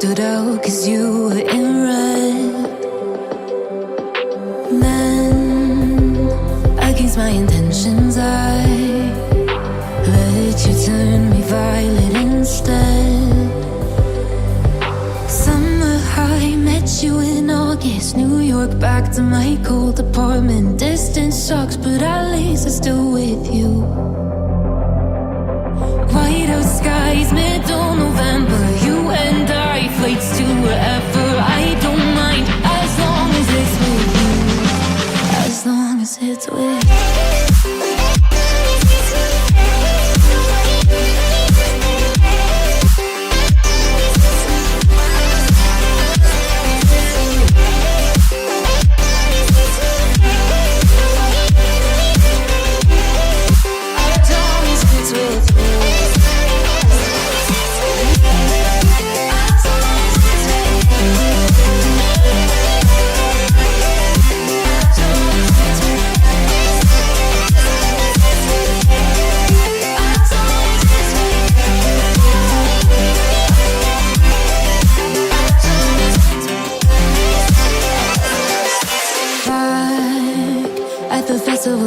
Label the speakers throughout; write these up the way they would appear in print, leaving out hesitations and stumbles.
Speaker 1: stood out 'cause you were in red. Then, against my intentions, I let you turn me violet instead. Summer high, met you in August. New York, back to my cold apartment. Distance sucks, but at least I'm still with you. White out skies, middle November. You and I, flights to wherever. I don't mind, as long as it's with you. As long as it's with you.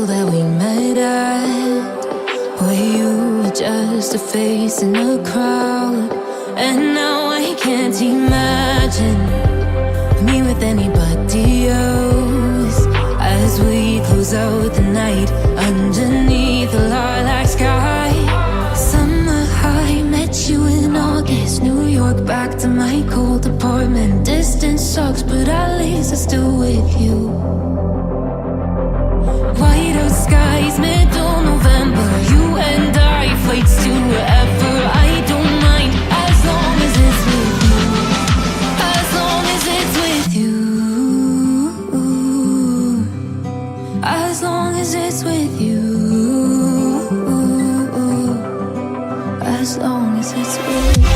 Speaker 1: That we met at, where you were just a face in a crowd. And now I can't imagine me with anybody else. As we close out the night underneath the lilac sky. Summer high, met you in August. New York, back to my cold apartment. Distance sucks, but at least I'm still with you. White out skies, middle November. You and I, flights to wherever. I don't mind, as long as it's with you. As long as it's with you. As long as it's with you. As long as it's with you.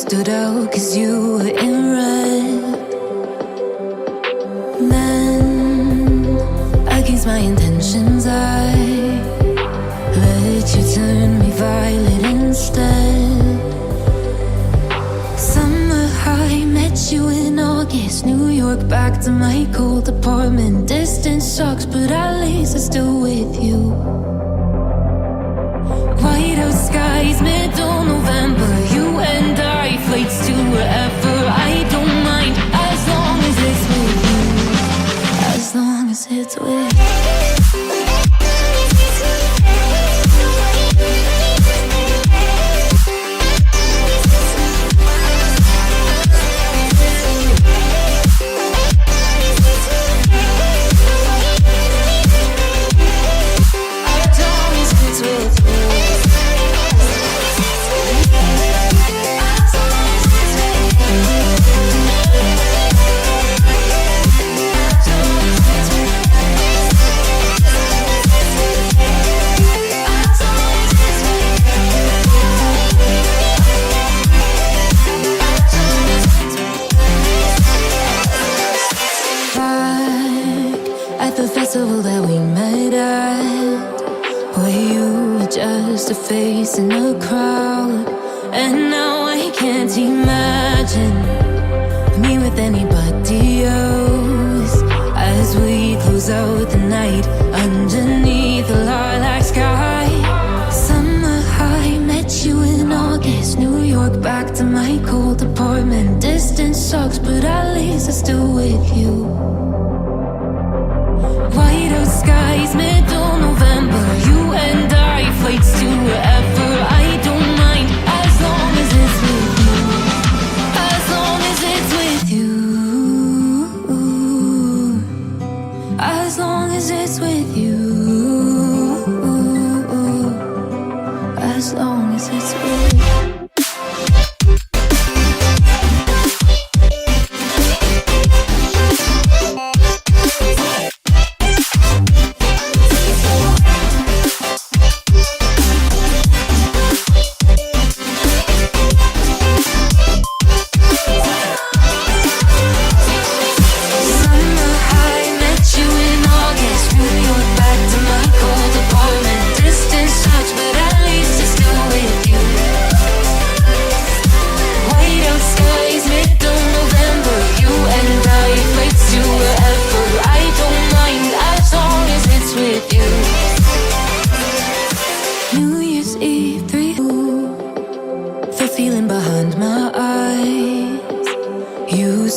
Speaker 1: Stood out 'cause you were in red. Then, against my intentions, I let you turn me violet instead. Summer high, met you in August. New York, back to my cold apartment. Distance sucks, but at least I'm still with you. White out skies, middle November. You and I, flights to wherever. I don't mind, as long as it's with you. As long as it's with you. That we met at, where you were just a face in a crowd. And now I can't imagine me with anybody else. As we close out the night underneath the lilac sky. Summer high, met you in August. New York, back to my cold apartment. Distance sucks, but at least I'm still with you. White out skies, middle November. You and I, flights to wherever. I don't mind. long as it's with you. As long as it's with you.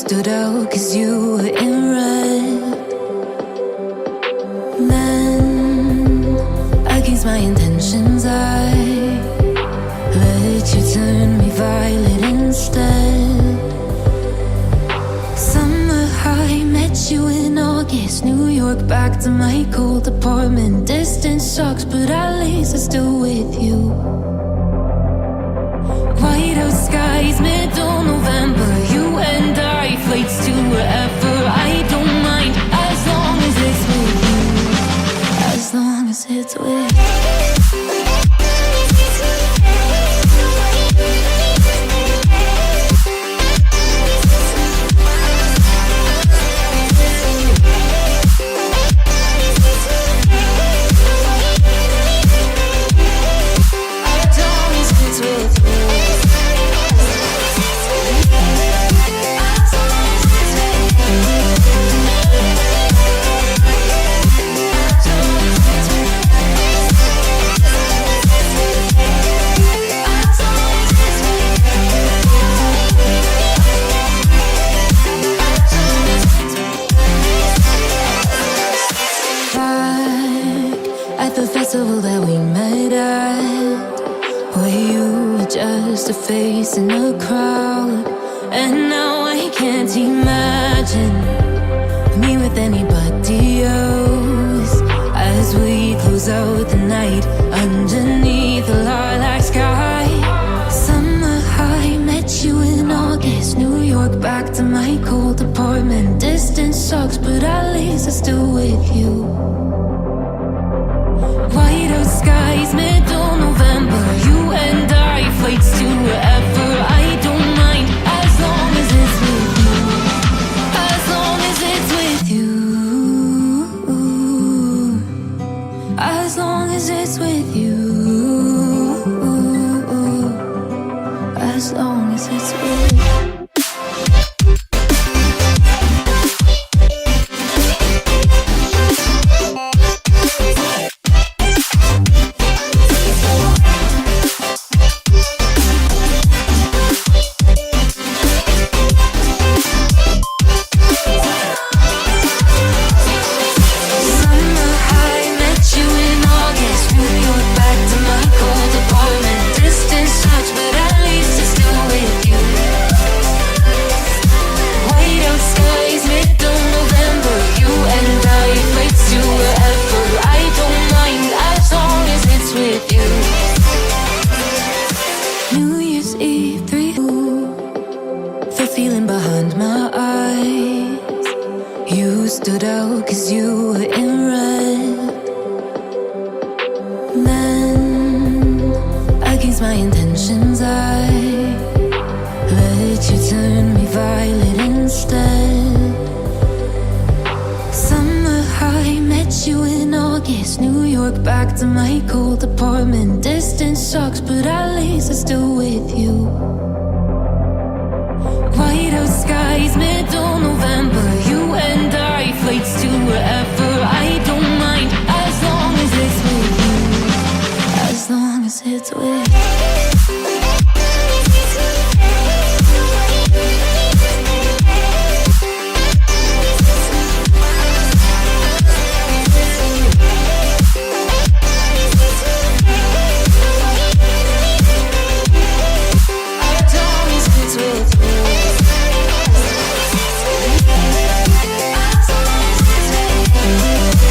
Speaker 1: Stood out 'cause you were in red. Then, against my intentions, I let you turn me violet instead. Summer high, met you in August. New York, back to my cold apartment. Distance sucks, but at least I'm still with you. White out skies, middle November. You and I, flights to wherever. I don't mind, as long as it's with you. As long as it's with you. That we met at, where you were just a face in a crowd. And now I can't imagine me with anybody else. As we close out the night underneath the lilac sky. Summer high, met you in August. New York, back to my cold apartment. Distance sucks, but at least I'm still with you. White out skies, middle November. You and I, flights to wherever. I don't mind, as long as it's with you. As long as it's with you. As long as it's with you. As long as it's with you. Stood out 'cause you were in red. Then, against my intentions, I let you turn me violet instead. Summer high, met you in August. New York, back to my cold apartment. Distance sucks, but at least I'm still with you. White out skies, middle November. You and I, flights to wherever. I don't mind, as long as it's with you. As long as it's with you. With you.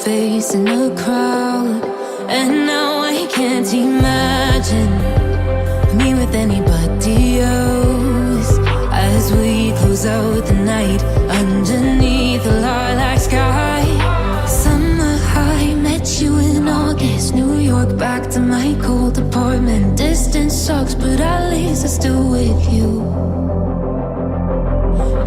Speaker 1: face in a crowd. And now I can't imagine me with anybody else. As we close out the night underneath the lilac sky. Summer high, met you in August. New York, back to my cold apartment. Distance sucks, but at least I'm still with you.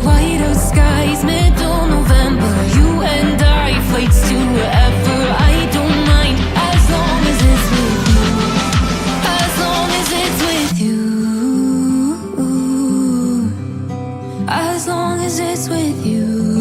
Speaker 1: White out skies, middle November. You and I, flights to wherever. I don't mind, as long as it's with you. As long as it's with you. As long as it's with you.